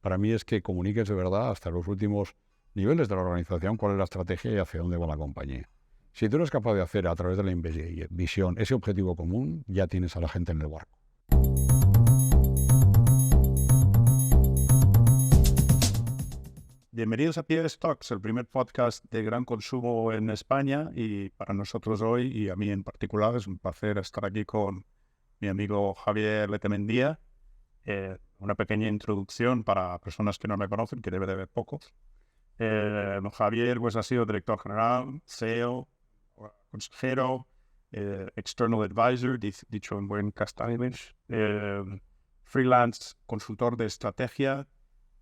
para mí es que comuniques de verdad hasta los últimos niveles de la organización cuál es la estrategia y hacia dónde va la compañía. Si tú eres capaz de hacer a través de la visión ese objetivo común, ya tienes a la gente en el barco. Bienvenidos a Peers Talks, el primer podcast de gran consumo en España, y para nosotros hoy, y a mí en particular, es un placer estar aquí con mi amigo Javier Letamendia. Una pequeña introducción para personas que no me conocen, que debe de haber pocos. Javier pues, ha sido director general, CEO, consejero, external advisor, dicho en buen castellano, freelance, consultor de estrategia.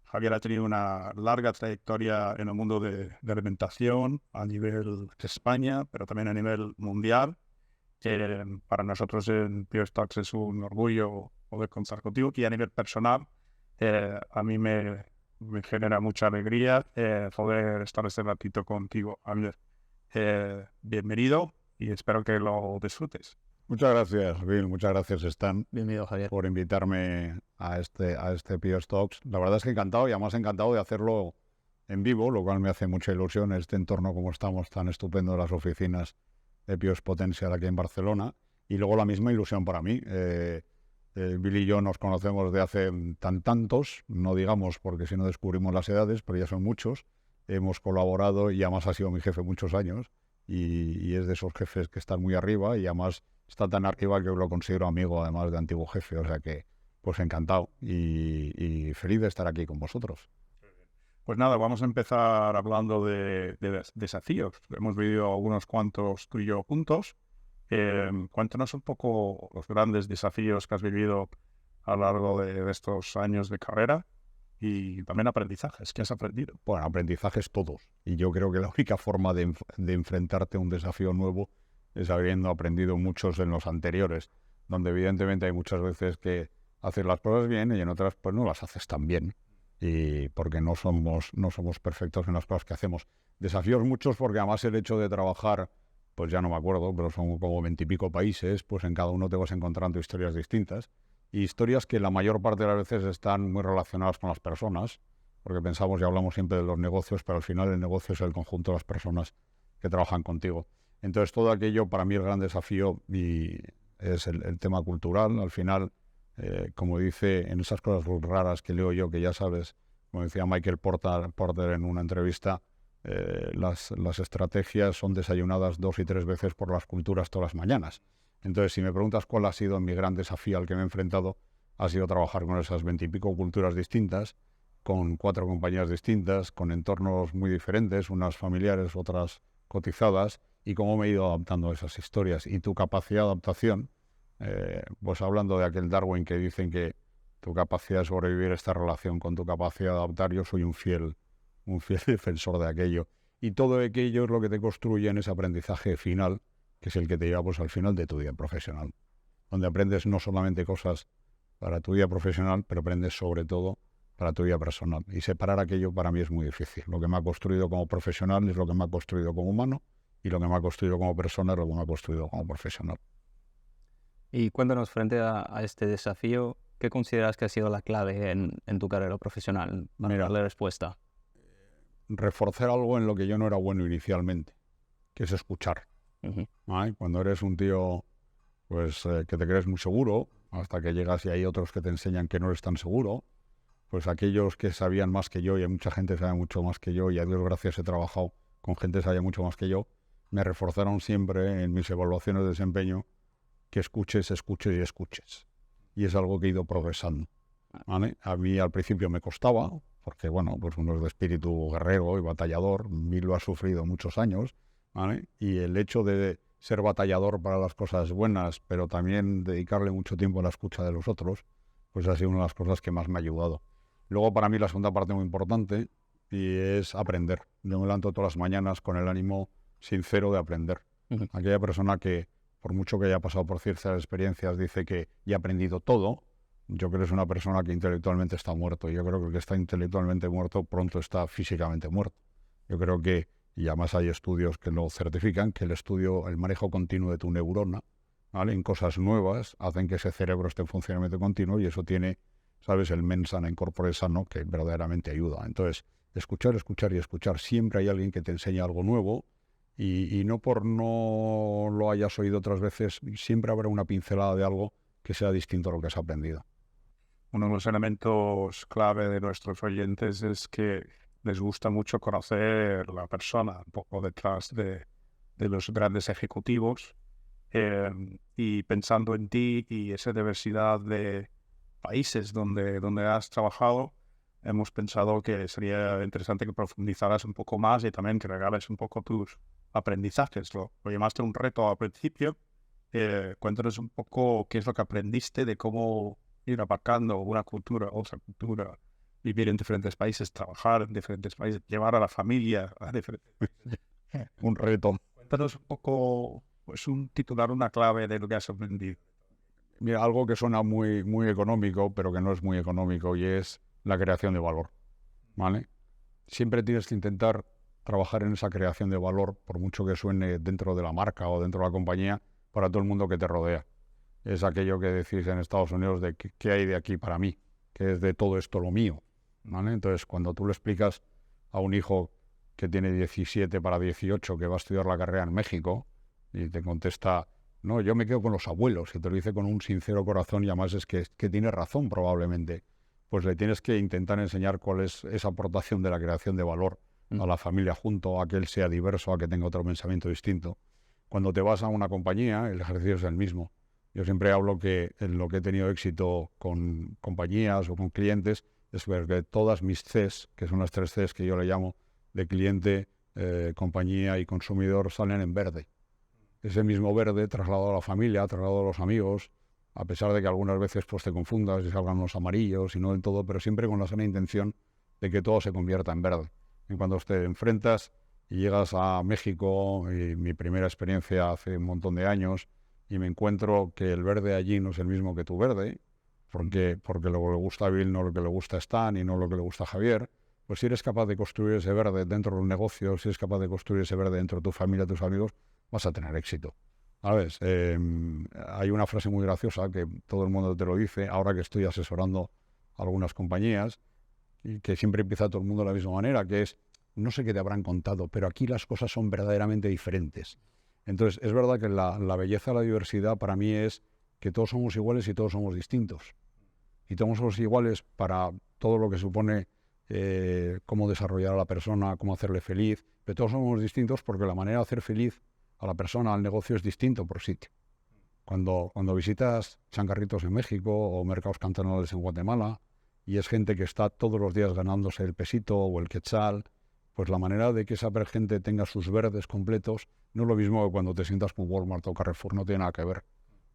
Javier ha tenido una larga trayectoria en el mundo de alimentación a nivel de España, pero también a nivel mundial. Para nosotros en Peers Talks es un orgullo poder contar contigo, y a nivel personal a mí me genera mucha alegría poder estar este ratito contigo, Javier. Bienvenido y espero que lo disfrutes. Muchas gracias, Bill. Muchas gracias, Stan. Bienvenido, Javier. Por invitarme a este Peers Talks. La verdad es que encantado, y además encantado de hacerlo en vivo, lo cual me hace mucha ilusión, este entorno como estamos tan estupendo de las oficinas de Peers Potential aquí en Barcelona. Y luego la misma ilusión para mí. Bill y yo nos conocemos de hace tantos, no digamos porque si no descubrimos las edades, pero ya son muchos. Hemos colaborado y además ha sido mi jefe muchos años y es de esos jefes que están muy arriba y además está tan arriba que lo considero amigo además de antiguo jefe, o sea que pues encantado y feliz de estar aquí con vosotros. Pues nada, vamos a empezar hablando de desafíos. Hemos vivido algunos cuantos tú y yo juntos. Cuéntanos un poco los grandes desafíos que has vivido a lo largo de estos años de carrera y también aprendizajes. ¿Qué has aprendido? Bueno, aprendizajes todos. Y yo creo que la única forma de enfrentarte a un desafío nuevo es habiendo aprendido muchos en los anteriores, donde evidentemente hay muchas veces que haces las cosas bien y en otras pues no las haces tan bien. Y porque no somos perfectos en las cosas que hacemos. Desafíos muchos porque además el hecho de trabajar, pues ya no me acuerdo, pero son como 20 y pico países, pues en cada uno te vas encontrando historias distintas. Y historias que la mayor parte de las veces están muy relacionadas con las personas, porque pensamos y hablamos siempre de los negocios, pero al final el negocio es el conjunto de las personas que trabajan contigo. Entonces todo aquello, para mí el gran desafío y es el tema cultural. Al final, como dice en esas cosas raras que leo yo, que ya sabes, como decía Michael Porter en una entrevista, las estrategias son desayunadas 2 y 3 veces por las culturas todas las mañanas. Entonces, si me preguntas cuál ha sido mi gran desafío al que me he enfrentado, ha sido trabajar con esas 20 y pico culturas distintas, con 4 compañías distintas, con entornos muy diferentes, unas familiares, otras cotizadas, y cómo me he ido adaptando a esas historias. Y tu capacidad de adaptación, pues hablando de aquel Darwin que dicen que tu capacidad de sobrevivir esta relación con tu capacidad de adaptar, yo soy un fiel defensor de aquello. Y todo aquello es lo que te construye en ese aprendizaje final, que es el que te lleva pues, al final de tu vida profesional, donde aprendes no solamente cosas para tu vida profesional, pero aprendes sobre todo para tu vida personal. Y separar aquello para mí es muy difícil. Lo que me ha construido como profesional es lo que me ha construido como humano, y lo que me ha construido como persona es lo que me ha construido como profesional. Y cuéntanos, frente a este desafío, ¿qué consideras que ha sido la clave en tu carrera profesional para darle respuesta? Reforzar algo en lo que yo no era bueno inicialmente, que es escuchar. ¿Vale? Cuando eres un tío pues que te crees muy seguro, hasta que llegas y hay otros que te enseñan que no eres tan seguro, pues aquellos que sabían más que yo, y hay mucha gente que sabe mucho más que yo, y a Dios gracias he trabajado con gente que sabía mucho más que yo, me reforzaron siempre en mis evaluaciones de desempeño que escuches. Y es algo que he ido progresando. ¿Vale? A mí al principio me costaba, porque bueno, pues uno es de espíritu guerrero y batallador, Bill lo ha sufrido muchos años, ¿vale? Y el hecho de ser batallador para las cosas buenas, pero también dedicarle mucho tiempo a la escucha de los otros, pues ha sido una de las cosas que más me ha ayudado. Luego para mí la segunda parte muy importante y es aprender. Yo me levanto todas las mañanas con el ánimo sincero de aprender. Aquella persona que, por mucho que haya pasado por ciertas experiencias, dice que ya ha aprendido todo, yo creo que es una persona que intelectualmente está muerto. Yo creo que el que está intelectualmente muerto pronto está físicamente muerto. Yo creo que, y además hay estudios que lo certifican, que el manejo continuo de tu neurona, ¿vale? En cosas nuevas, hacen que ese cerebro esté en funcionamiento continuo y eso tiene ¿sabes? El mens sana in corpore sano, que verdaderamente ayuda. Entonces, escuchar, escuchar y escuchar. Siempre hay alguien que te enseña algo nuevo y no por no lo hayas oído otras veces, siempre habrá una pincelada de algo que sea distinto a lo que has aprendido. Uno de los elementos clave de nuestros oyentes es que les gusta mucho conocer la persona un poco detrás de los grandes ejecutivos, y pensando en ti y esa diversidad de países donde has trabajado, hemos pensado que sería interesante que profundizaras un poco más y también que regales un poco tus aprendizajes. Lo llamaste un reto al principio. Cuéntanos un poco qué es lo que aprendiste de cómo ir aparcando una cultura, otra cultura, vivir en diferentes países, trabajar en diferentes países, llevar a la familia a diferentes países. Un reto. Cuéntanos un poco, pues un titular, una clave de lo que has aprendido. Mira, algo que suena muy, muy económico, pero que no es muy económico, y es la creación de valor, ¿vale? Siempre tienes que intentar trabajar en esa creación de valor, por mucho que suene dentro de la marca o dentro de la compañía, para todo el mundo que te rodea. Es aquello que decís en Estados Unidos de qué hay de aquí para mí, que es de todo esto lo mío, ¿vale? Entonces, cuando tú le explicas a un hijo que tiene 17 para 18 que va a estudiar la carrera en México y te contesta, no, yo me quedo con los abuelos, y te lo dice con un sincero corazón y además es que tiene razón probablemente, pues le tienes que intentar enseñar cuál es esa aportación de la creación de valor a la familia junto, a que él sea diverso, a que tenga otro pensamiento distinto. Cuando te vas a una compañía, el ejercicio es el mismo. Yo siempre hablo que en lo que he tenido éxito con compañías o con clientes es ver que todas mis Cs, que son las 3 Cs que yo le llamo, de cliente, compañía y consumidor, salen en verde. Ese mismo verde trasladado a la familia, trasladado a los amigos, a pesar de que algunas veces pues, te confundas y salgan los amarillos y no del todo, pero siempre con la sana intención de que todo se convierta en verde. Y cuando te enfrentas y llegas a México, y mi primera experiencia hace un montón de años, y me encuentro que el verde allí no es el mismo que tu verde, porque lo que le gusta a Bill no lo que le gusta a Stan y no lo que le gusta a Javier, pues si eres capaz de construir ese verde dentro de un negocio, si eres capaz de construir ese verde dentro de tu familia, tus amigos, vas a tener éxito. ¿Sabes? Hay una frase muy graciosa que todo el mundo te lo dice, ahora que estoy asesorando a algunas compañías, y que siempre empieza todo el mundo de la misma manera, que es, no sé qué te habrán contado, pero aquí las cosas son verdaderamente diferentes. Entonces, es verdad que la belleza de la diversidad para mí es que todos somos iguales y todos somos distintos. Y todos somos iguales para todo lo que supone cómo desarrollar a la persona, cómo hacerle feliz, pero todos somos distintos porque la manera de hacer feliz a la persona, al negocio, es distinto por sitio. Cuando visitas changarritos en México o mercados cantonales en Guatemala y es gente que está todos los días ganándose el pesito o el quetzal, pues la manera de que esa gente tenga sus verdes completos no es lo mismo que cuando te sientas con Walmart o Carrefour, no tiene nada que ver.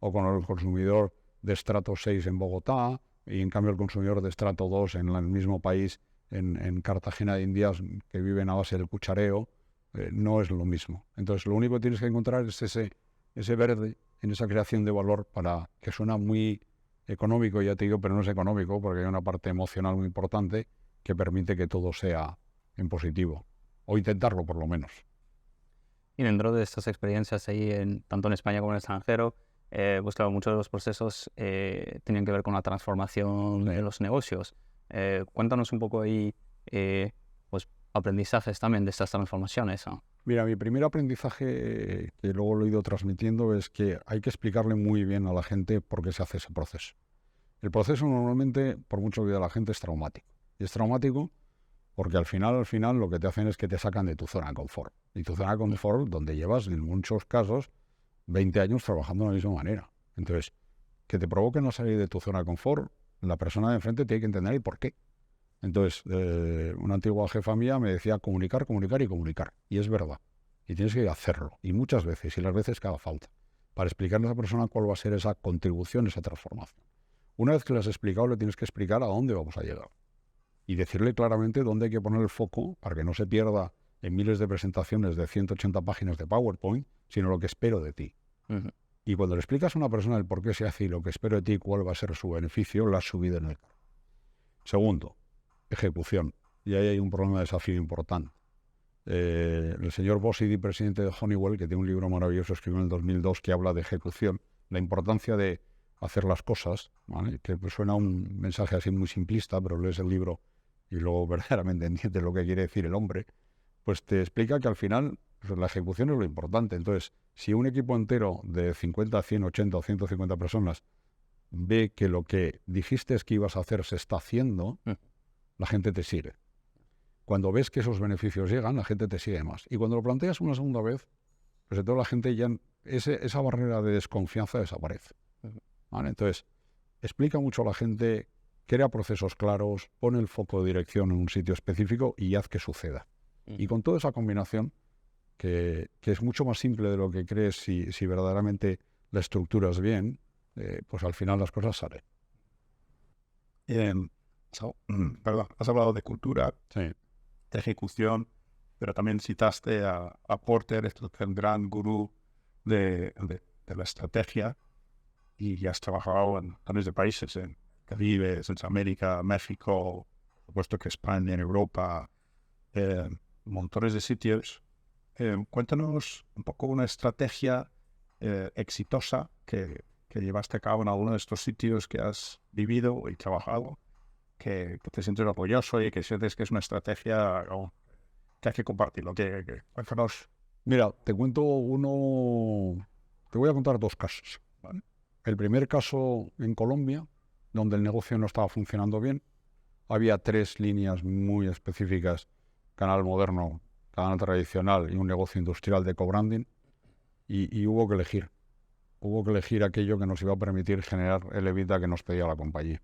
O con el consumidor de estrato 6 en Bogotá y en cambio el consumidor de estrato 2 en el mismo país, en Cartagena de Indias, que viven a base del cuchareo, no es lo mismo. Entonces lo único que tienes que encontrar es ese verde en esa creación de valor, para que suena muy económico, ya te digo, pero no es económico porque hay una parte emocional muy importante que permite que todo sea en positivo, o intentarlo por lo menos. Y dentro de estas experiencias ahí, tanto en España como en el extranjero, pues claro, muchos de los procesos tenían que ver con la transformación de los negocios. Cuéntanos un poco ahí, pues aprendizajes también de estas transformaciones, ¿no? Mira, mi primer aprendizaje, que luego lo he ido transmitiendo, es que hay que explicarle muy bien a la gente por qué se hace ese proceso. El proceso normalmente, por mucho que diga la gente, es traumático. Y es traumático porque al final lo que te hacen es que te sacan de tu zona de confort. Y tu zona de confort, donde llevas en muchos casos 20 años trabajando de la misma manera. Entonces, que te provoquen a salir de tu zona de confort, la persona de enfrente tiene que entender el por qué. Entonces, una antigua jefa mía me decía comunicar, comunicar y comunicar. Y es verdad. Y tienes que hacerlo. Y muchas veces, y las veces que haga falta, para explicarle a esa persona cuál va a ser esa contribución, esa transformación. Una vez que le has explicado, le tienes que explicar a dónde vamos a llegar. Y decirle claramente dónde hay que poner el foco para que no se pierda en miles de presentaciones de 180 páginas de PowerPoint, sino lo que espero de ti. Uh-huh. Y cuando le explicas a una persona el por qué se hace y lo que espero de ti, cuál va a ser su beneficio, la has subido en el carro. Segundo, ejecución. Y ahí hay un problema de desafío importante. El señor Bossidy, presidente de Honeywell, que tiene un libro maravilloso, escribió en el 2002, que habla de ejecución, la importancia de hacer las cosas, ¿vale? Que pues suena un mensaje así muy simplista, pero lees el libro y luego verdaderamente entiendes lo que quiere decir el hombre, pues te explica que al final pues, la ejecución es lo importante. Entonces, si un equipo entero de 50, 100, 80 o 150 personas ve que lo que dijiste es que ibas a hacer se está haciendo, la gente te sigue. Cuando ves que esos beneficios llegan, la gente te sigue más. Y cuando lo planteas una segunda vez, pues entonces la gente ya, esa barrera de desconfianza desaparece. ¿Vale? Entonces, explica mucho a la gente, crea procesos claros, pone el foco de dirección en un sitio específico y haz que suceda. Y con toda esa combinación, que es mucho más simple de lo que crees si verdaderamente la estructuras bien, pues al final las cosas salen. Perdón, has hablado de cultura, Sí. de ejecución, pero también citaste a Porter, el gran gurú de la estrategia, y has trabajado en tales de países, en Caribe, Centroamérica, México, por supuesto que España, en Europa, montones de sitios. Cuéntanos un poco una estrategia exitosa que llevaste a cabo en alguno de estos sitios que has vivido y trabajado, que te sientes orgulloso y que sientes que es una estrategia que hay que compartirlo. Cuéntanos. Mira, te voy a contar dos casos. ¿Vale? El primer caso en Colombia, donde el negocio no estaba funcionando bien, había 3 líneas muy específicas, canal moderno, canal tradicional y un negocio industrial de co-branding, y hubo que elegir. Hubo que elegir aquello que nos iba a permitir generar el EBITDA que nos pedía la compañía.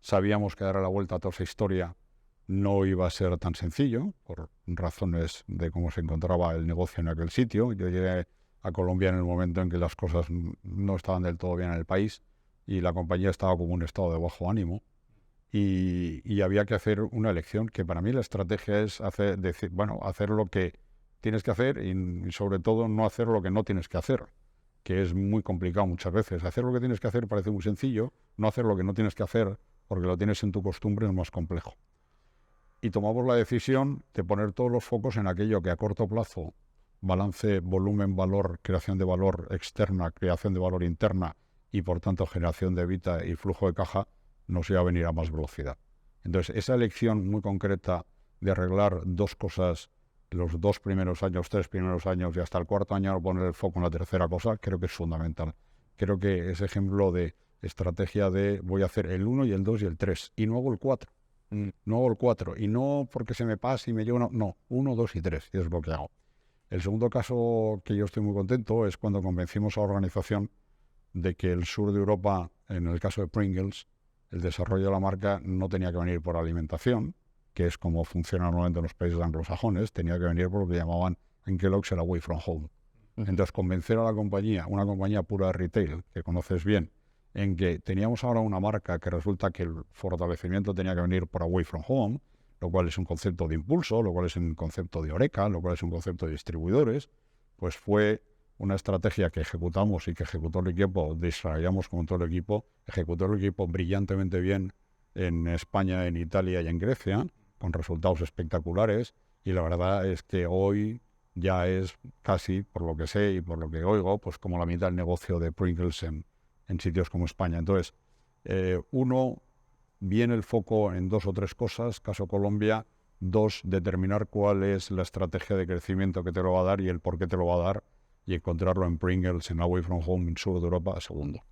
Sabíamos que darle la vuelta a toda esa historia no iba a ser tan sencillo, por razones de cómo se encontraba el negocio en aquel sitio. Yo llegué a Colombia en el momento en que las cosas no estaban del todo bien en el país y la compañía estaba como un estado de bajo ánimo. Y había que hacer una elección, que para mí la estrategia es hacer lo que tienes que hacer y sobre todo no hacer lo que no tienes que hacer, que es muy complicado muchas veces. Hacer lo que tienes que hacer parece muy sencillo, no hacer lo que no tienes que hacer porque lo tienes en tu costumbre es más complejo. Y tomamos la decisión de poner todos los focos en aquello que a corto plazo, balance, volumen, valor, creación de valor externa, creación de valor interna y por tanto generación de EBITDA y flujo de caja, nos iba a venir a más velocidad. Entonces, esa elección muy concreta de arreglar 2 cosas los 2 primeros años, 3 primeros años y hasta el 4.º año poner el foco en la tercera cosa, creo que es fundamental. Creo que ese ejemplo de estrategia de voy a hacer el 1 y el 2 y el 3 y no hago el 4. No hago el 4 y no porque se me pase y me llevo no, 1, 2 y 3 y es lo que hago. El segundo caso que yo estoy muy contento es cuando convencimos a la organización de que el sur de Europa, en el caso de Pringles, el desarrollo de la marca no tenía que venir por alimentación, que es como funciona normalmente en los países anglosajones, tenía que venir por lo que llamaban en Kellogg's el away from home. Entonces, convencer a la compañía, una compañía pura de retail, que conoces bien, en que teníamos ahora una marca que resulta que el fortalecimiento tenía que venir por away from home, lo cual es un concepto de impulso, lo cual es un concepto de Oreca, lo cual es un concepto de distribuidores, pues fue una estrategia que ejecutamos y que ejecutó el equipo, desarrollamos con todo el equipo, ejecutó el equipo brillantemente bien en España, en Italia y en Grecia, con resultados espectaculares, y la verdad es que hoy ya es casi, por lo que sé y por lo que oigo, pues como la mitad del negocio de Pringles en sitios como España. Entonces, uno, viene el foco en 2 o 3 cosas, caso Colombia. 2, determinar cuál es la estrategia de crecimiento que te lo va a dar y el por qué te lo va a dar, y encontrarlo en Pringles, en Away From Home, en sur de Europa, segundo.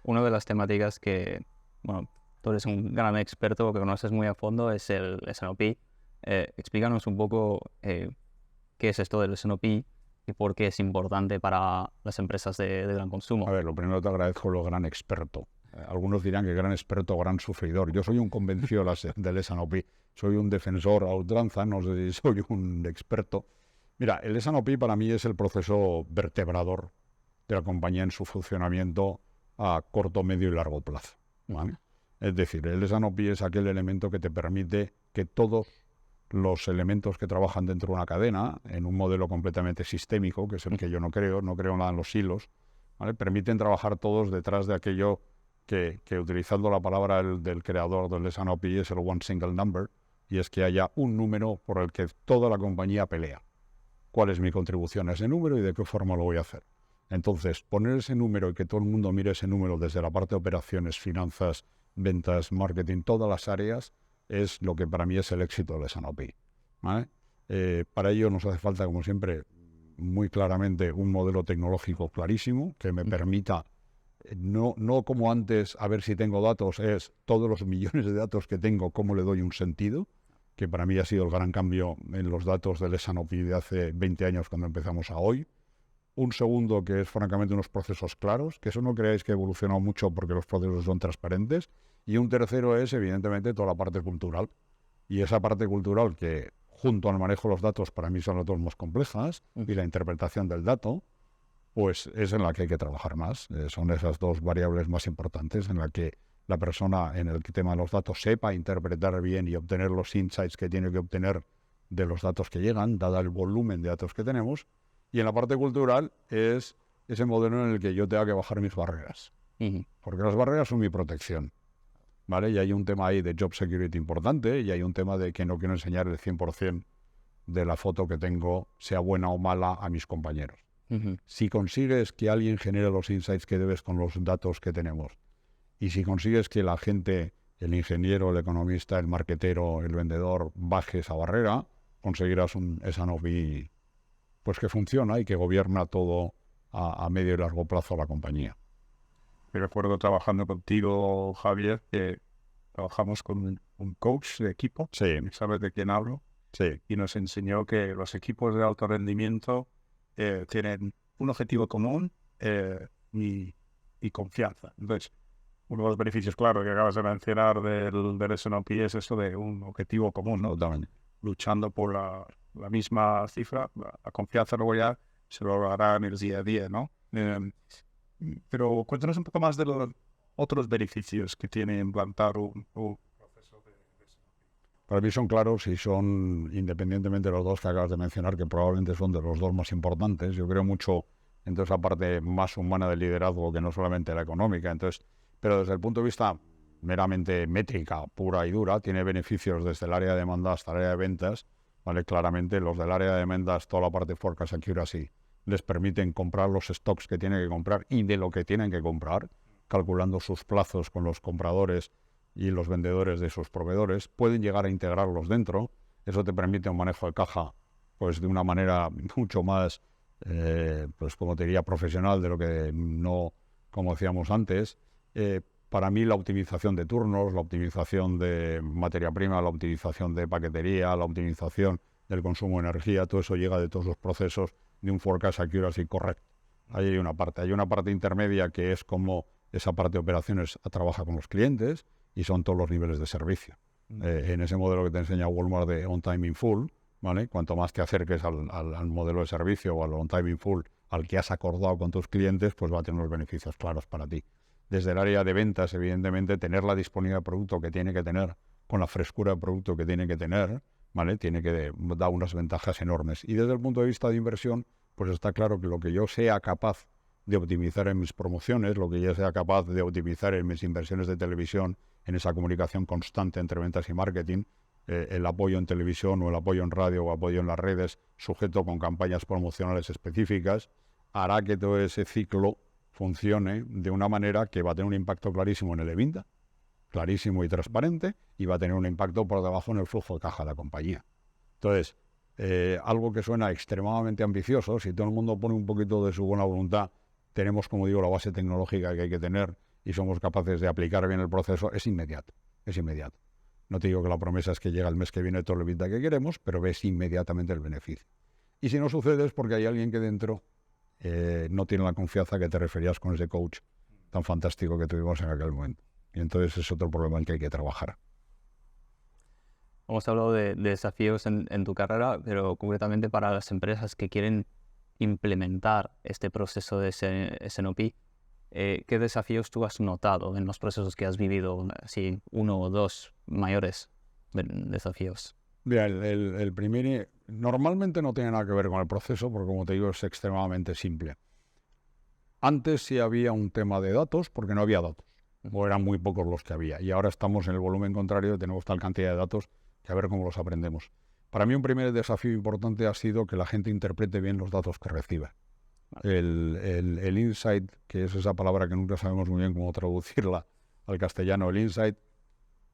Una de las temáticas que, bueno, tú eres un gran experto, que conoces muy a fondo, es el S&OP. Explícanos un poco qué es esto del S&OP y por qué es importante para las empresas de gran consumo. A ver, lo primero te agradezco lo gran experto. Algunos dirán que gran experto o gran sufridor. Yo soy un convencido del S&OP. Soy un defensor a ultranza, no sé si soy un experto. Mira, el S&OP para mí es el proceso vertebrador de la compañía en su funcionamiento a corto, medio y largo plazo, ¿vale? Es decir, el S&OP es aquel elemento que te permite que todos los elementos que trabajan dentro de una cadena, en un modelo completamente sistémico, que es el que yo no creo nada en los hilos, ¿vale? Permiten trabajar todos detrás de aquello que utilizando la palabra del creador del S&OP es el one single number, y es que haya un número por el que toda la compañía pelea. ¿Cuál es mi contribución a ese número y de qué forma lo voy a hacer? Entonces, poner ese número y que todo el mundo mire ese número desde la parte de operaciones, finanzas, ventas, marketing, todas las áreas, es lo que para mí es el éxito del S&OP, ¿vale? Para ello nos hace falta, como siempre, muy claramente un modelo tecnológico clarísimo que me permita, no como antes, a ver si tengo datos, es todos los millones de datos que tengo, cómo le doy un sentido, que para mí ha sido el gran cambio en los datos del S&OP de hace 20 años cuando empezamos a hoy. Un segundo, que es francamente unos procesos claros, que eso no creáis que ha evolucionado mucho porque los procesos son transparentes. Y un tercero es, evidentemente, toda la parte cultural. Y esa parte cultural que, junto al manejo de los datos, para mí son las dos más complejas, y la interpretación del dato, pues es en la que hay que trabajar más. Son esas dos variables más importantes en la que la persona en el tema de los datos sepa interpretar bien y obtener los insights que tiene que obtener de los datos que llegan, dada el volumen de datos que tenemos. Y en la parte cultural es ese modelo en el que yo tenga que bajar mis barreras. Porque las barreras son mi protección, ¿vale? Y hay un tema ahí de job security importante y hay un tema de que no quiero enseñar el 100% de la foto que tengo, sea buena o mala, a mis compañeros. Si consigues que alguien genere los insights que debes con los datos que tenemos, y si consigues que la gente, el ingeniero, el economista, el marketero, el vendedor, baje esa barrera, conseguirás un S&OP pues que funciona y que gobierna todo a medio y largo plazo a la compañía. Me recuerdo trabajando contigo, Javier, que trabajamos con un coach de equipo, Sí, ¿sabes de quién hablo? sí, Y nos enseñó que los equipos de alto rendimiento tienen un objetivo común y confianza. Entonces, uno de los beneficios, claro, que acabas de mencionar del S&OP es esto de un objetivo común, ¿no? totalmente. Luchando por la misma cifra, la confianza luego ya se logrará en el día a día, ¿no? Pero cuéntanos un poco más de los otros beneficios que tiene implantar un proceso de S&OP. Para mí son claros y son, independientemente de los dos que acabas de mencionar, que probablemente son de los dos más importantes. Yo creo mucho en toda esa parte más humana del liderazgo que no solamente la económica. Entonces, pero desde el punto de vista meramente métrica, pura y dura, tiene beneficios desde el área de demanda hasta el área de ventas, ¿vale? Claramente los del área de ventas, toda la parte de forecast accuracy, les permiten comprar los stocks que tienen que comprar y de lo que tienen que comprar, calculando sus plazos con los compradores y los vendedores de sus proveedores. Pueden llegar a integrarlos dentro. Eso te permite un manejo de caja pues de una manera mucho más, pues como te diría, profesional de lo que no, como decíamos antes. Para mí la optimización de turnos, la optimización de materia prima, la optimización de paquetería, la optimización del consumo de energía, todo eso llega de todos los procesos de un forecast accuracy correcto. Ahí hay una parte. Hay una parte intermedia que es como esa parte de operaciones trabaja con los clientes y son todos los niveles de servicio. En ese modelo que te enseña Walmart de on time in full, ¿vale? Cuanto más te acerques al modelo de servicio o al on time in full al que has acordado con tus clientes, pues va a tener unos beneficios claros para ti. Desde el área de ventas, evidentemente, tener la disponibilidad de producto que tiene que tener, con la frescura de producto que tiene que tener, ¿vale? Tiene que dar unas ventajas enormes. Y desde el punto de vista de inversión, pues está claro que lo que yo sea capaz de optimizar en mis promociones, lo que yo sea capaz de optimizar en mis inversiones de televisión, en esa comunicación constante entre ventas y marketing, el apoyo en televisión o el apoyo en radio o apoyo en las redes, sujeto con campañas promocionales específicas, hará que todo ese ciclo funcione de una manera que va a tener un impacto clarísimo en el EBITDA, clarísimo y transparente, y va a tener un impacto por debajo en el flujo de caja de la compañía. Entonces, algo que suena extremadamente ambicioso, si todo el mundo pone un poquito de su buena voluntad, tenemos, como digo, la base tecnológica que hay que tener y somos capaces de aplicar bien el proceso, es inmediato, es inmediato. No te digo que la promesa es que llega el mes que viene todo el EBITDA que queremos, pero ves inmediatamente el beneficio. Y si no sucede es porque hay alguien que dentro no tiene la confianza que te referías con ese coach tan fantástico que tuvimos en aquel momento. Y entonces es otro problema en que hay que trabajar. Hemos hablado de desafíos en tu carrera, pero concretamente para las empresas que quieren implementar este proceso de S&OP, ¿qué desafíos tú has notado en los procesos que has vivido? Así, uno o dos mayores desafíos. Mira, el primer normalmente no tiene nada que ver con el proceso, porque como te digo es extremadamente simple. Antes sí había un tema de datos, porque no había datos, o eran muy pocos los que había, y ahora estamos en el volumen contrario, tenemos tal cantidad de datos que a ver cómo los aprendemos. Para mí un primer desafío importante ha sido que la gente interprete bien los datos que recibe. el insight, que es esa palabra que nunca sabemos muy bien cómo traducirla al castellano, el insight,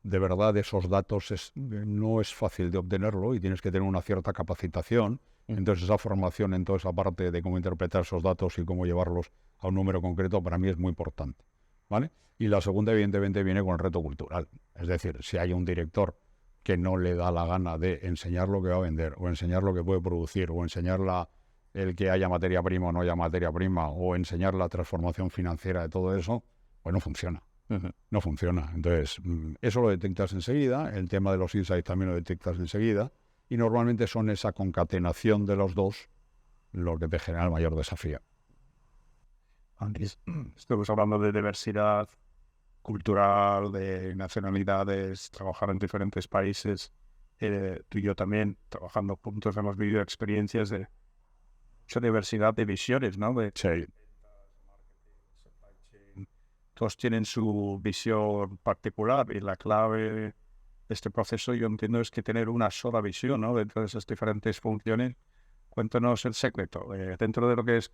de verdad esos datos no es fácil de obtenerlo y tienes que tener una cierta capacitación. Entonces esa formación en toda esa parte de cómo interpretar esos datos y cómo llevarlos a un número concreto para mí es muy importante, ¿vale? Y la segunda evidentemente viene con el reto cultural. Es decir, si hay un director que no le da la gana de enseñar lo que va a vender o enseñar lo que puede producir o enseñar el que haya materia prima o no haya materia prima o enseñar la transformación financiera de todo eso, pues no funciona. No funciona. Entonces, eso lo detectas enseguida, el tema de los insights también lo detectas enseguida, y normalmente son esa concatenación de los dos lo que te genera el mayor desafío. Antes estuvimos hablando de diversidad cultural, de nacionalidades, trabajar en diferentes países. Tú y yo también, trabajando juntos, hemos vivido experiencias de mucha diversidad de visiones, ¿no? Sí. Todos tienen su visión particular y la clave de este proceso, yo entiendo, es que tener una sola visión, ¿no? Dentro de esas diferentes funciones. Cuéntanos el secreto. Dentro de lo que es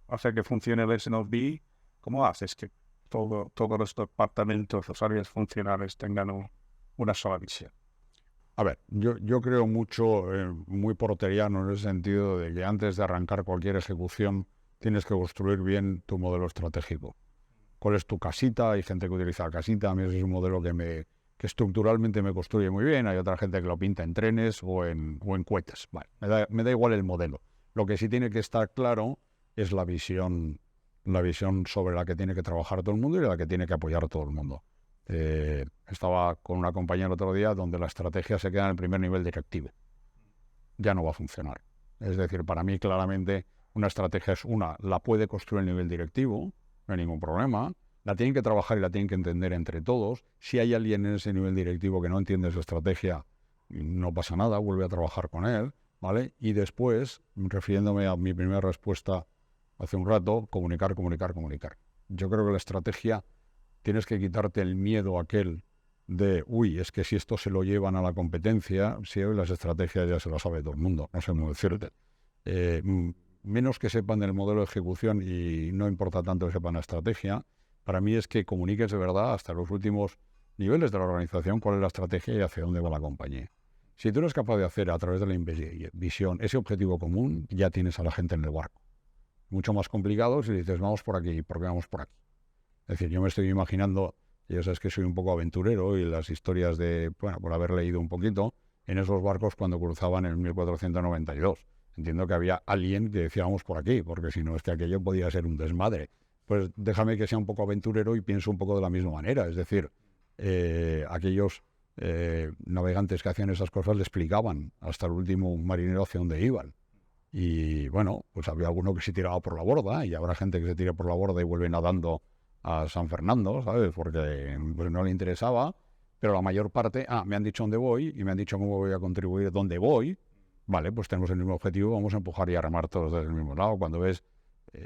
hacer que funcione el S&OP, ¿cómo haces que todos los departamentos, las áreas funcionales tengan una sola visión? A ver, yo creo mucho, muy porteriano en el sentido de que antes de arrancar cualquier ejecución tienes que construir bien tu modelo estratégico. ¿Cuál es tu casita? Hay gente que utiliza la casita, a mí ese es un modelo que estructuralmente me construye muy bien, hay otra gente que lo pinta en trenes o en cohetes. Vale, me da igual el modelo. Lo que sí tiene que estar claro es la visión sobre la que tiene que trabajar todo el mundo y la que tiene que apoyar todo el mundo. Estaba con una compañía el otro día donde la estrategia se queda en el primer nivel directivo. Ya no va a funcionar. Es decir, para mí claramente una estrategia la puede construir el nivel directivo, no hay ningún problema, la tienen que trabajar y la tienen que entender entre todos. Si hay alguien en ese nivel directivo que no entiende su estrategia, no pasa nada, vuelve a trabajar con él, ¿vale? Y después, refiriéndome a mi primera respuesta hace un rato, comunicar. Yo creo que la estrategia, tienes que quitarte el miedo aquel de, es que si esto se lo llevan a la competencia, si hoy las estrategias ya se las sabe todo el mundo, no sé cómo decirte. Menos que sepan del modelo de ejecución y no importa tanto que sepan la estrategia, para mí es que comuniques de verdad hasta los últimos niveles de la organización cuál es la estrategia y hacia dónde va la compañía. Si tú eres capaz de hacer a través de la visión ese objetivo común, ya tienes a la gente en el barco. Mucho más complicado si dices vamos por aquí, ¿por qué vamos por aquí? Es decir, yo me estoy imaginando, ya sabes que soy un poco aventurero y las historias por haber leído un poquito, en esos barcos cuando cruzaban en 1492. Entiendo que había alguien que decía vamos por aquí, porque si no es que aquello podía ser un desmadre. Pues déjame que sea un poco aventurero y pienso un poco de la misma manera. Es decir, aquellos navegantes que hacían esas cosas le explicaban hasta el último marinero hacia dónde iban. Y bueno, pues había alguno que se tiraba por la borda y habrá gente que se tira por la borda y vuelve nadando a San Fernando, ¿sabes? Porque pues, no le interesaba, pero la mayor parte, me han dicho dónde voy y me han dicho cómo voy a contribuir dónde voy. Vale, pues tenemos el mismo objetivo, vamos a empujar y a remar todos desde el mismo lado. Cuando ves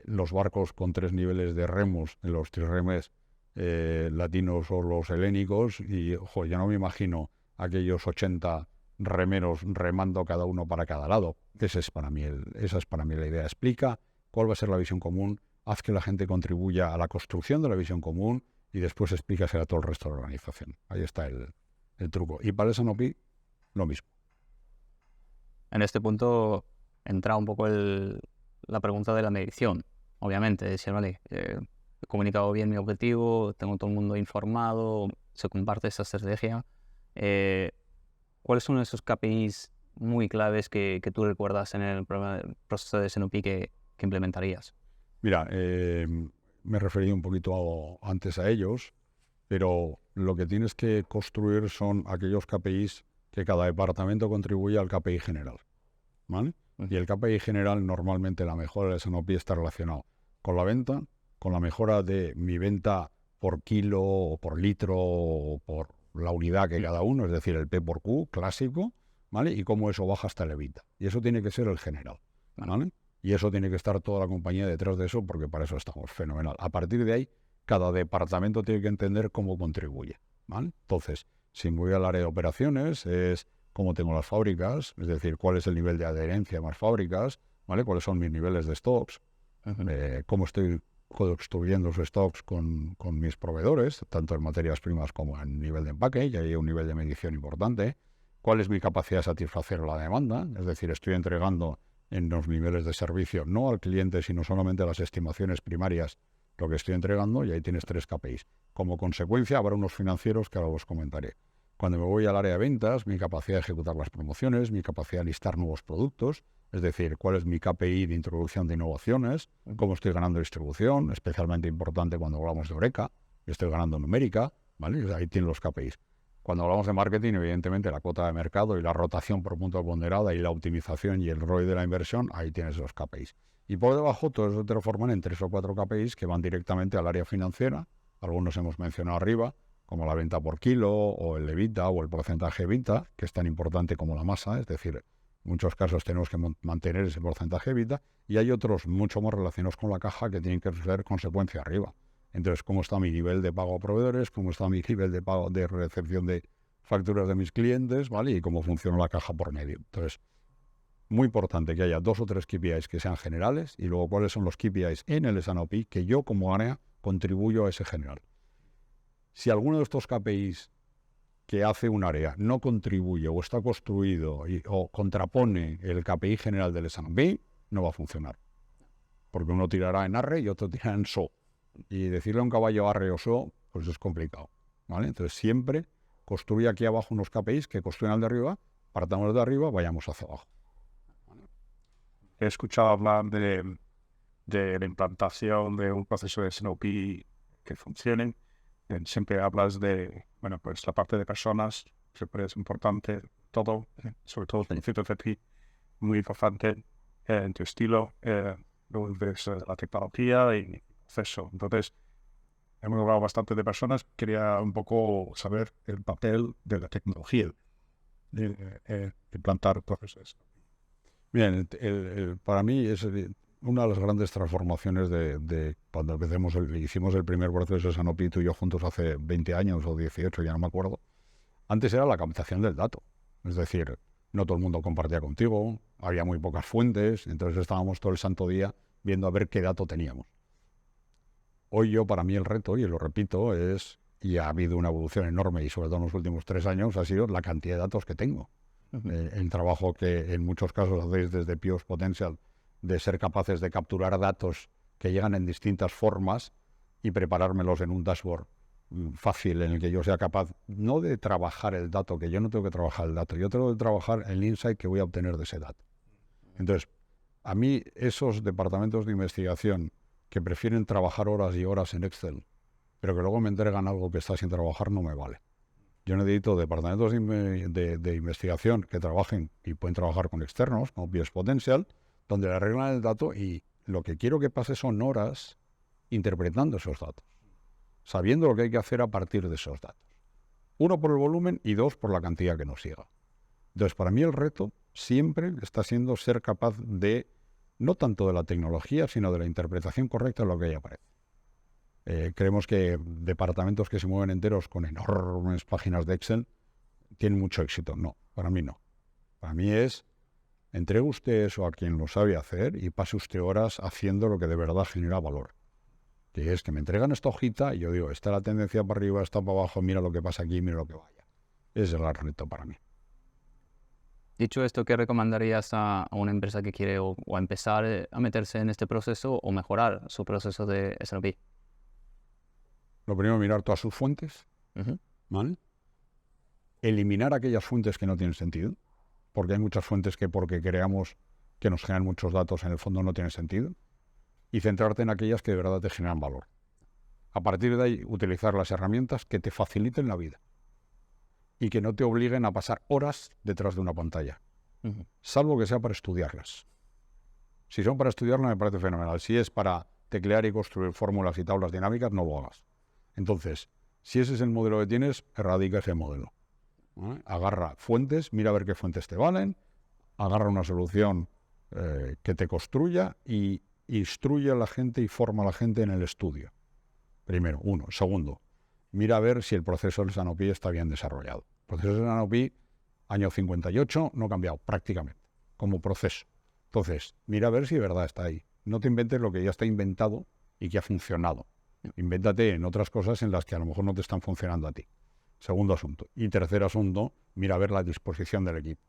los barcos con 3 niveles de remos, los trirremes latinos o los helénicos, y yo no me imagino aquellos 80 remeros remando cada uno para cada lado. Esa es para mí la idea. Explica cuál va a ser la visión común, haz que la gente contribuya a la construcción de la visión común y después explícasela a todo el resto de la organización. Ahí está el truco. Y para el S&OP, lo mismo. En este punto entra un poco la pregunta de la medición. Obviamente, decir, vale, he comunicado bien mi objetivo, tengo todo el mundo informado, se comparte esa estrategia. ¿Cuáles son esos KPIs muy claves que tú recuerdas en el proceso de S&OP que implementarías? Mira, me he referido un poquito antes a ellos, pero lo que tienes que construir son aquellos KPIs que cada departamento contribuye al KPI general, ¿vale? Y el KPI general, normalmente la mejora del S&OP está relacionado con la venta, con la mejora de mi venta por kilo o por litro o por la unidad que cada uno, es decir, el P por Q clásico, ¿vale? Y cómo eso baja hasta el EBITDA. Y eso tiene que ser el general, ¿vale? Y eso tiene que estar toda la compañía detrás de eso porque para eso estamos, fenomenal. A partir de ahí, cada departamento tiene que entender cómo contribuye, ¿vale? Entonces, si me voy al área de operaciones, es cómo tengo las fábricas, es decir, cuál es el nivel de adherencia de las fábricas, ¿vale? Cuáles son mis niveles de stocks, cómo estoy construyendo los stocks con mis proveedores, tanto en materias primas como en nivel de empaque, y hay un nivel de medición importante. ¿Cuál es mi capacidad de satisfacer la demanda? Es decir, estoy entregando en los niveles de servicio, no al cliente, sino solamente a las estimaciones primarias, lo que estoy entregando, y ahí tienes 3 KPIs. Como consecuencia, habrá unos financieros que ahora os comentaré. Cuando me voy al área de ventas, mi capacidad de ejecutar las promociones, mi capacidad de listar nuevos productos, es decir, cuál es mi KPI de introducción de innovaciones, cómo estoy ganando distribución, especialmente importante cuando hablamos de Oreca, estoy ganando numérica, ¿vale? Ahí tienen los KPIs. Cuando hablamos de marketing, evidentemente la cuota de mercado y la rotación por punto ponderada y la optimización y el ROI de la inversión, ahí tienes los KPIs. Y por debajo, todo eso te lo forman en 3 o 4 KPIs que van directamente al área financiera. Algunos hemos mencionado arriba, como la venta por kilo, o el EBITDA, o el porcentaje EBITDA, que es tan importante como la masa, es decir, en muchos casos tenemos que mantener ese porcentaje EBITDA, y hay otros mucho más relacionados con la caja que tienen que ser consecuencia arriba. Entonces, ¿cómo está mi nivel de pago a proveedores? ¿Cómo está mi nivel de pago de recepción de facturas de mis clientes? ¿Vale? Y cómo funciona la caja por medio. Entonces, muy importante que haya 2 o 3 KPIs que sean generales, y luego cuáles son los KPIs en el S&OP que yo como área contribuyo a ese general. Si alguno de estos KPIs que hace un área no contribuye o está construido o contrapone el KPI general del S&OP, no va a funcionar. Porque uno tirará en arre y otro tirará en so. Y decirle a un caballo arre o so, pues es complicado, ¿vale? Entonces siempre construye aquí abajo unos KPIs que construyan al de arriba, partamos de arriba, vayamos hacia abajo. He escuchado hablar de la implantación de un proceso de S&OP que funcione. Siempre hablas de, bueno, pues la parte de personas, siempre es importante todo, sobre todo el principio de ti, muy importante en tu estilo, luego ves la tecnología y el proceso. Entonces, hemos hablado bastante de personas, quería un poco saber el papel de la tecnología de implantar procesos. Bien, para mí es una de las grandes transformaciones de cuando hicimos el primer proceso de S&OP tú y yo juntos hace 20 años o 18, ya no me acuerdo. Antes era la captación del dato. Es decir, no todo el mundo compartía contigo, había muy pocas fuentes, entonces estábamos todo el santo día viendo a ver qué dato teníamos. Hoy para mí el reto, y lo repito, y ha habido una evolución enorme, y sobre todo en los últimos 3 años, ha sido la cantidad de datos que tengo. El trabajo que en muchos casos hacéis desde Pios Potential, de ser capaces de capturar datos que llegan en distintas formas y preparármelos en un dashboard fácil en el que yo sea capaz, no de trabajar el dato, que yo no tengo que trabajar el dato, yo tengo que trabajar el insight que voy a obtener de ese dato. Entonces, a mí esos departamentos de investigación que prefieren trabajar horas y horas en Excel, pero que luego me entregan algo que está sin trabajar, no me vale. Yo necesito departamentos de investigación que trabajen y pueden trabajar con externos, como Pios Potential, donde le arreglan el dato y lo que quiero que pase son horas interpretando esos datos, sabiendo lo que hay que hacer a partir de esos datos. 1, por el volumen, y 2, por la cantidad que nos llega. Entonces, para mí el reto siempre está siendo ser capaz de, no tanto de la tecnología, sino de la interpretación correcta de lo que ahí aparece. Creemos que departamentos que se mueven enteros con enormes páginas de Excel tienen mucho éxito. No, para mí no. Para mí es, entregue usted eso a quien lo sabe hacer y pase usted horas haciendo lo que de verdad genera valor. Que es que me entregan esta hojita y yo digo, está la tendencia para arriba, está para abajo, mira lo que pasa aquí, mira lo que vaya. Ese es el gran reto para mí. Dicho esto, ¿qué recomendarías a una empresa que quiere o a empezar a meterse en este proceso o mejorar su proceso de S&OP? Lo primero, mirar todas sus fuentes, ¿vale? Eliminar aquellas fuentes que no tienen sentido, porque hay muchas fuentes que porque creamos que nos generan muchos datos en el fondo no tienen sentido, y centrarte en aquellas que de verdad te generan valor. A partir de ahí, utilizar las herramientas que te faciliten la vida y que no te obliguen a pasar horas detrás de una pantalla, salvo que sea para estudiarlas. Si son para estudiarlas me parece fenomenal. Si es para teclear y construir fórmulas y tablas dinámicas, no lo hagas. Entonces, si ese es el modelo que tienes, erradica ese modelo. Agarra fuentes, mira a ver qué fuentes te valen, agarra una solución que te construya y instruye a la gente y forma a la gente en el estudio. Primero, 1. Segundo, mira a ver si el proceso del S&OP está bien desarrollado. El proceso del S&OP, año 58, no ha cambiado prácticamente como proceso. Entonces, mira a ver si de verdad está ahí. No te inventes lo que ya está inventado y que ha funcionado. Invéntate en otras cosas en las que a lo mejor no te están funcionando a ti. Segundo asunto. Y tercer asunto, mira a ver la disposición del equipo.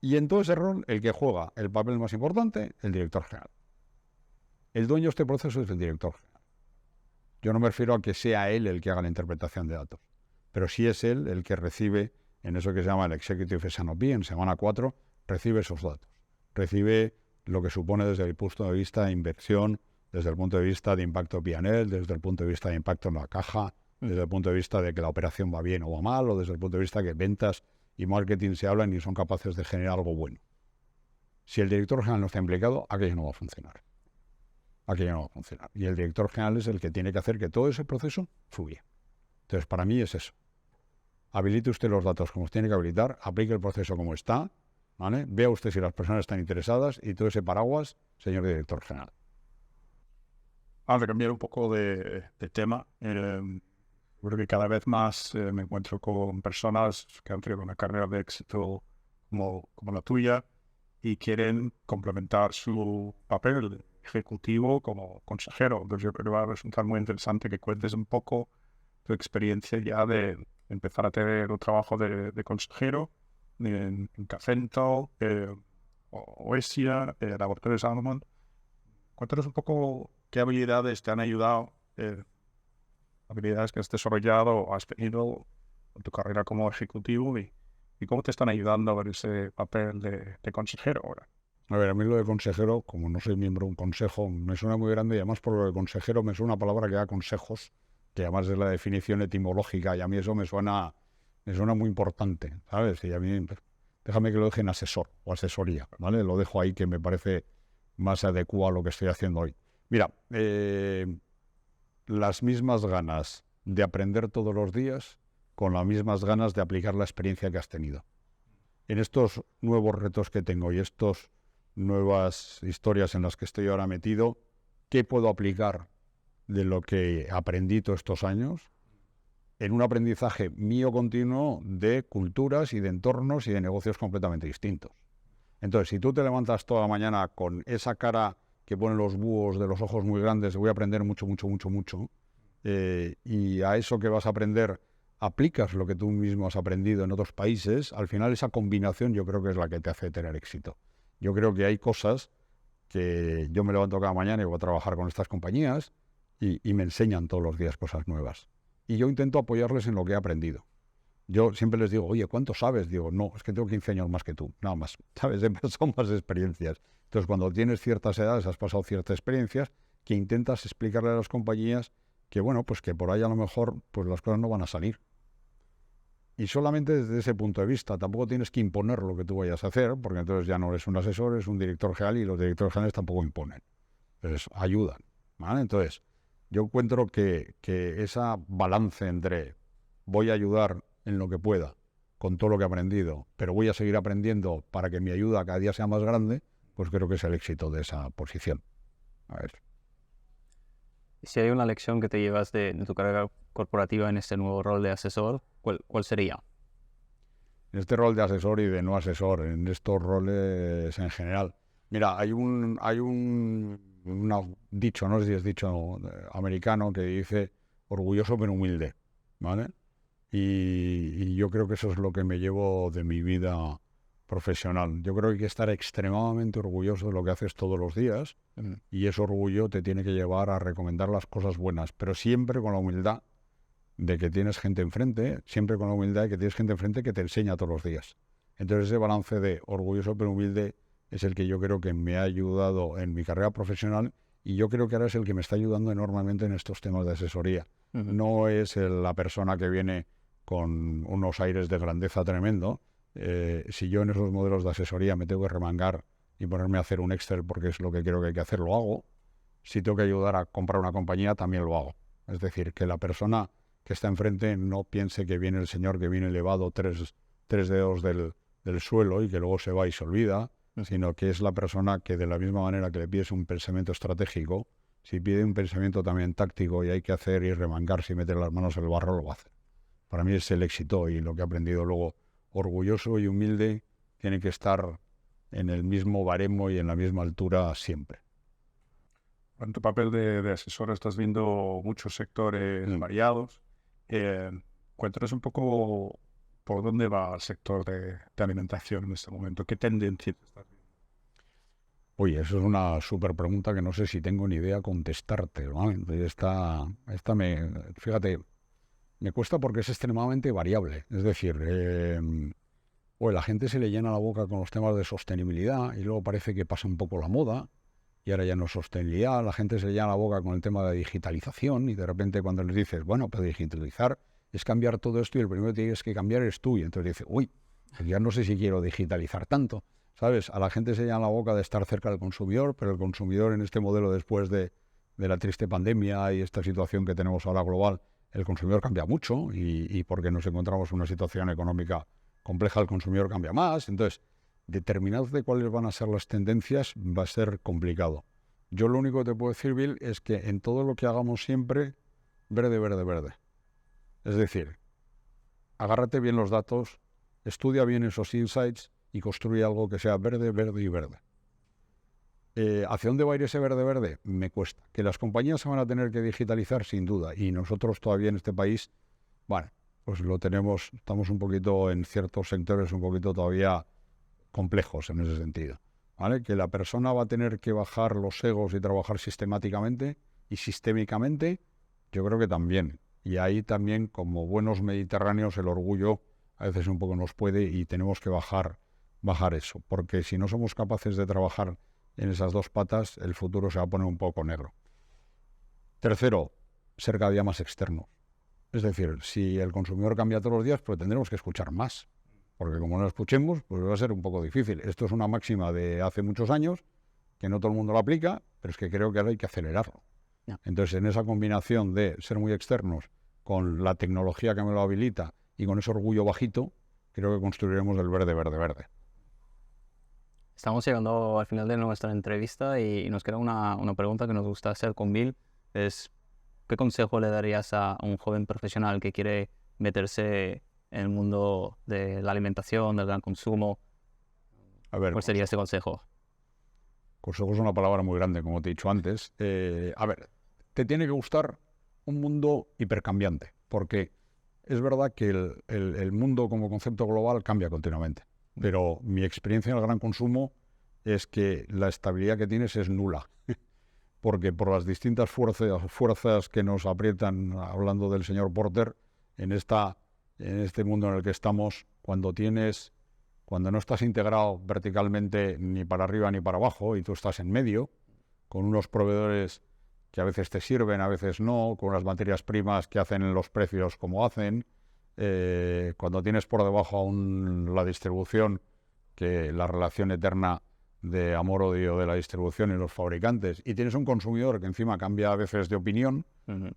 Y en todo ese rol, el que juega el papel más importante, el director general. El dueño de este proceso es el director general. Yo no me refiero a que sea él el que haga la interpretación de datos, pero sí es él el que recibe, en eso que se llama el Executive S&OP, en semana 4, recibe esos datos. Recibe lo que supone desde el punto de vista de inversión, desde el punto de vista de impacto P&L, desde el punto de vista de impacto en la caja, desde el punto de vista de que la operación va bien o va mal, o desde el punto de vista de que ventas y marketing se hablan y son capaces de generar algo bueno. Si el director general no está implicado, aquello no va a funcionar. Aquello no va a funcionar. Y el director general es el que tiene que hacer que todo ese proceso fluya. Entonces, para mí es eso. Habilite usted los datos como os tiene que habilitar, aplique el proceso como está, ¿vale? Vea usted si las personas están interesadas y todo ese paraguas, señor director general. Vamos a cambiar un poco de tema. Creo que cada vez más me encuentro con personas que han tenido una carrera de éxito como la tuya y quieren complementar su papel ejecutivo como consejero. Entonces yo creo que va a resultar muy interesante que cuentes un poco tu experiencia ya de empezar a tener un trabajo de consejero en Cacento, Oesia, Laboratorios Salomon. Cuéntanos un poco qué habilidades te han ayudado, habilidades que has desarrollado o has tenido en tu carrera como ejecutivo y cómo te están ayudando en ese papel de consejero ahora. A ver, a mí lo de consejero, como no soy miembro de un consejo, me suena muy grande y además por lo de consejero me suena una palabra que da consejos, que además es la definición etimológica y a mí eso me suena muy importante, ¿sabes? Y a mí, déjame que lo deje en asesor o asesoría, ¿vale? Lo dejo ahí que me parece más adecuado a lo que estoy haciendo hoy. Mira, las mismas ganas de aprender todos los días con las mismas ganas de aplicar la experiencia que has tenido. En estos nuevos retos que tengo y estas nuevas historias en las que estoy ahora metido, ¿qué puedo aplicar de lo que aprendí todos estos años en un aprendizaje mío continuo de culturas y de entornos y de negocios completamente distintos? Entonces, si tú te levantas toda la mañana con esa cara que ponen los búhos de los ojos muy grandes, voy a aprender mucho, y a eso que vas a aprender aplicas lo que tú mismo has aprendido en otros países, al final esa combinación yo creo que es la que te hace tener éxito. Yo creo que hay cosas que yo me levanto cada mañana y voy a trabajar con estas compañías y me enseñan todos los días cosas nuevas. Y yo intento apoyarles en lo que he aprendido. Yo siempre les digo, oye, ¿cuánto sabes? Digo, no, es que tengo 15 años más que tú, nada más. ¿Sabes? Siempre son más experiencias. Entonces, cuando tienes ciertas edades, has pasado ciertas experiencias, que intentas explicarle a las compañías que, bueno, pues que por ahí a lo mejor pues las cosas no van a salir. Y solamente desde ese punto de vista, tampoco tienes que imponer lo que tú vayas a hacer, porque entonces ya no eres un asesor, eres un director general y los directores generales tampoco imponen. Entonces, ayudan, ¿vale? Entonces, yo encuentro que esa balance entre voy a ayudar en lo que pueda, con todo lo que he aprendido, pero voy a seguir aprendiendo para que mi ayuda cada día sea más grande, pues creo que es el éxito de esa posición. A ver. Si hay una lección que te llevas de tu carrera corporativa en este nuevo rol de asesor, ¿cuál sería? En este rol de asesor y de no asesor, en estos roles en general. Mira, hay un dicho, no sé si es dicho americano, que dice orgulloso pero humilde, ¿vale? Y yo creo que eso es lo que me llevo de mi vida profesional. Yo creo que hay que estar extremadamente orgulloso de lo que haces todos los días y ese orgullo te tiene que llevar a recomendar las cosas buenas, pero siempre con la humildad de que tienes gente enfrente, siempre con la humildad de que tienes gente enfrente que te enseña todos los días. Entonces ese balance de orgulloso pero humilde es el que yo creo que me ha ayudado en mi carrera profesional y yo creo que ahora es el que me está ayudando enormemente en estos temas de asesoría. No es la persona que viene con unos aires de grandeza tremendo. Si yo en esos modelos de asesoría me tengo que remangar y ponerme a hacer un Excel porque es lo que creo que hay que hacer, lo hago. Si tengo que ayudar a comprar una compañía, también lo hago. Es decir, que la persona que está enfrente no piense que viene el señor que viene elevado tres dedos del suelo y que luego se va y se olvida, sino que es la persona que de la misma manera que le pides un pensamiento estratégico, si pide un pensamiento también táctico y hay que hacer y remangarse y meter las manos en el barro, lo va a hacer. Para mí es el éxito y lo que he aprendido luego. Orgulloso y humilde tiene que estar en el mismo baremo y en la misma altura siempre. en tu papel de asesor estás viendo muchos sectores variados. Cuéntanos un poco por dónde va el sector de alimentación en este momento. ¿Qué tendencias estás viendo? Oye, eso es una súper pregunta que no sé si tengo ni idea contestarte, ¿vale? Fíjate, me cuesta porque es extremadamente variable. Es decir, la gente se le llena la boca con los temas de sostenibilidad y luego parece que pasa un poco la moda y ahora ya no es sostenibilidad. La gente se le llena la boca con el tema de digitalización y de repente cuando les dices, bueno, pues digitalizar es cambiar todo esto y el primero que tienes que cambiar eres tú. Y entonces dices, uy, pues ya no sé si quiero digitalizar tanto. ¿Sabes? A la gente se llena la boca de estar cerca del consumidor, pero el consumidor en este modelo después de la triste pandemia y esta situación que tenemos ahora global, el consumidor cambia mucho y porque nos encontramos en una situación económica compleja, el consumidor cambia más. Entonces, determinar de cuáles van a ser las tendencias va a ser complicado. Yo lo único que te puedo decir, Bill, es que en todo lo que hagamos siempre, verde, verde, verde. Es decir, agárrate bien los datos, estudia bien esos insights y construye algo que sea verde, verde y verde. ¿Hacia dónde va a ir ese verde, verde? Me cuesta. Que las compañías se van a tener que digitalizar, sin duda. Y nosotros todavía en este país, bueno, pues lo tenemos, estamos un poquito en ciertos sectores, un poquito todavía complejos en ese sentido. ¿Vale? Que la persona va a tener que bajar los egos y trabajar sistemáticamente y sistémicamente, yo creo que también. Y ahí también, como buenos mediterráneos, el orgullo a veces un poco nos puede y tenemos que bajar eso, porque si no somos capaces de trabajar en esas dos patas, el futuro se va a poner un poco negro. Tercero, ser cada día más externo. Es decir, si el consumidor cambia todos los días, pues tendremos que escuchar más, porque como no lo escuchemos, pues va a ser un poco difícil. Esto es una máxima de hace muchos años, que no todo el mundo la aplica, pero es que creo que ahora hay que acelerarlo. No. Entonces, en esa combinación de ser muy externos, con la tecnología que me lo habilita y con ese orgullo bajito, creo que construiremos el verde, verde, verde. Estamos llegando al final de nuestra entrevista y nos queda una pregunta que nos gusta hacer con Bill. Es, ¿qué consejo le darías a un joven profesional que quiere meterse en el mundo de la alimentación, del gran consumo? A ver, ¿cuál sería ese consejo? Consejo es una palabra muy grande, como te he dicho antes. A ver, te tiene que gustar un mundo hipercambiante, porque es verdad que el mundo como concepto global cambia continuamente. Pero mi experiencia en el gran consumo es que la estabilidad que tienes es nula, porque por las distintas fuerzas que nos aprietan, hablando del señor Porter, en este mundo en el que estamos, cuando no estás integrado verticalmente ni para arriba ni para abajo y tú estás en medio, con unos proveedores que a veces te sirven, a veces no, con unas materias primas que hacen los precios como hacen, cuando tienes por debajo aún la distribución, que la relación eterna de amor-odio de la distribución y los fabricantes, y tienes un consumidor que encima cambia a veces de opinión,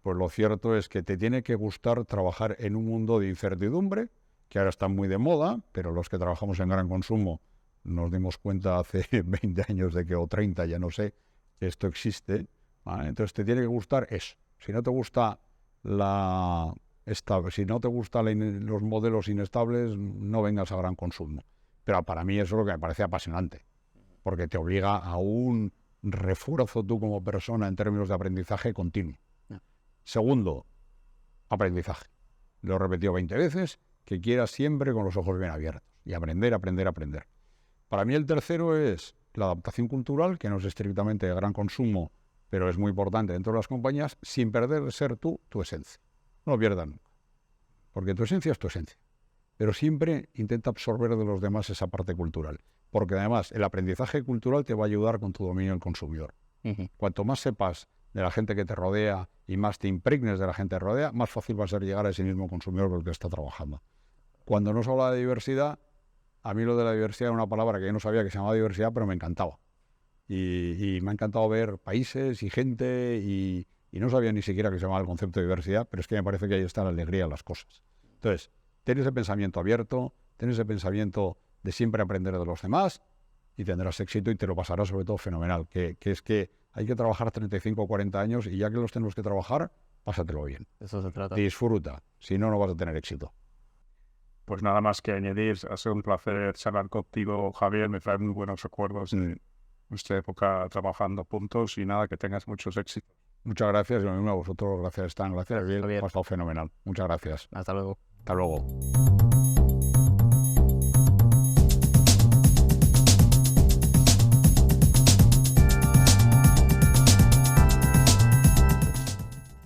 pues lo cierto es que te tiene que gustar trabajar en un mundo de incertidumbre, que ahora está muy de moda, pero los que trabajamos en gran consumo nos dimos cuenta hace 20 años o 30, ya no sé, que esto existe, ¿vale? Entonces te tiene que gustar eso. Si no te gusta los modelos inestables, no vengas a gran consumo. Pero para mí eso es lo que me parece apasionante, porque te obliga a un refuerzo tú como persona en términos de aprendizaje continuo. Segundo, aprendizaje. Lo he repetido 20 veces, que quieras siempre con los ojos bien abiertos y aprender, aprender, aprender. Para mí el tercero es la adaptación cultural, que no es estrictamente de gran consumo, pero es muy importante dentro de las compañías, sin perder de ser tú, tu esencia. No lo pierdas nunca, porque tu esencia es tu esencia. Pero siempre intenta absorber de los demás esa parte cultural, porque además el aprendizaje cultural te va a ayudar con tu dominio del consumidor. Cuanto más sepas de la gente que te rodea y más te impregnes de la gente que te rodea, más fácil va a ser llegar a ese mismo consumidor con el que está trabajando. Cuando no se habla de diversidad, a mí lo de la diversidad era una palabra que yo no sabía que se llamaba diversidad, pero me encantaba. Y me ha encantado ver países y gente y no sabía ni siquiera que se llamaba el concepto de diversidad, pero es que me parece que ahí está la alegría de las cosas. Entonces, ten ese pensamiento abierto, ten ese pensamiento de siempre aprender de los demás y tendrás éxito y te lo pasarás sobre todo fenomenal, que es que hay que trabajar 35 o 40 años y ya que los tenemos que trabajar, pásatelo bien. Eso se trata. Disfruta, si no, no vas a tener éxito. Pues nada más que añadir, ha sido un placer charlar contigo, Javier, me trae muy buenos recuerdos esta época trabajando juntos y nada, que tengas muchos éxitos. Muchas gracias y lo mismo a vosotros. Gracias, Stan. Gracias, Bill. Javier. Ha pasado fenomenal. Muchas gracias. Hasta luego. Hasta luego.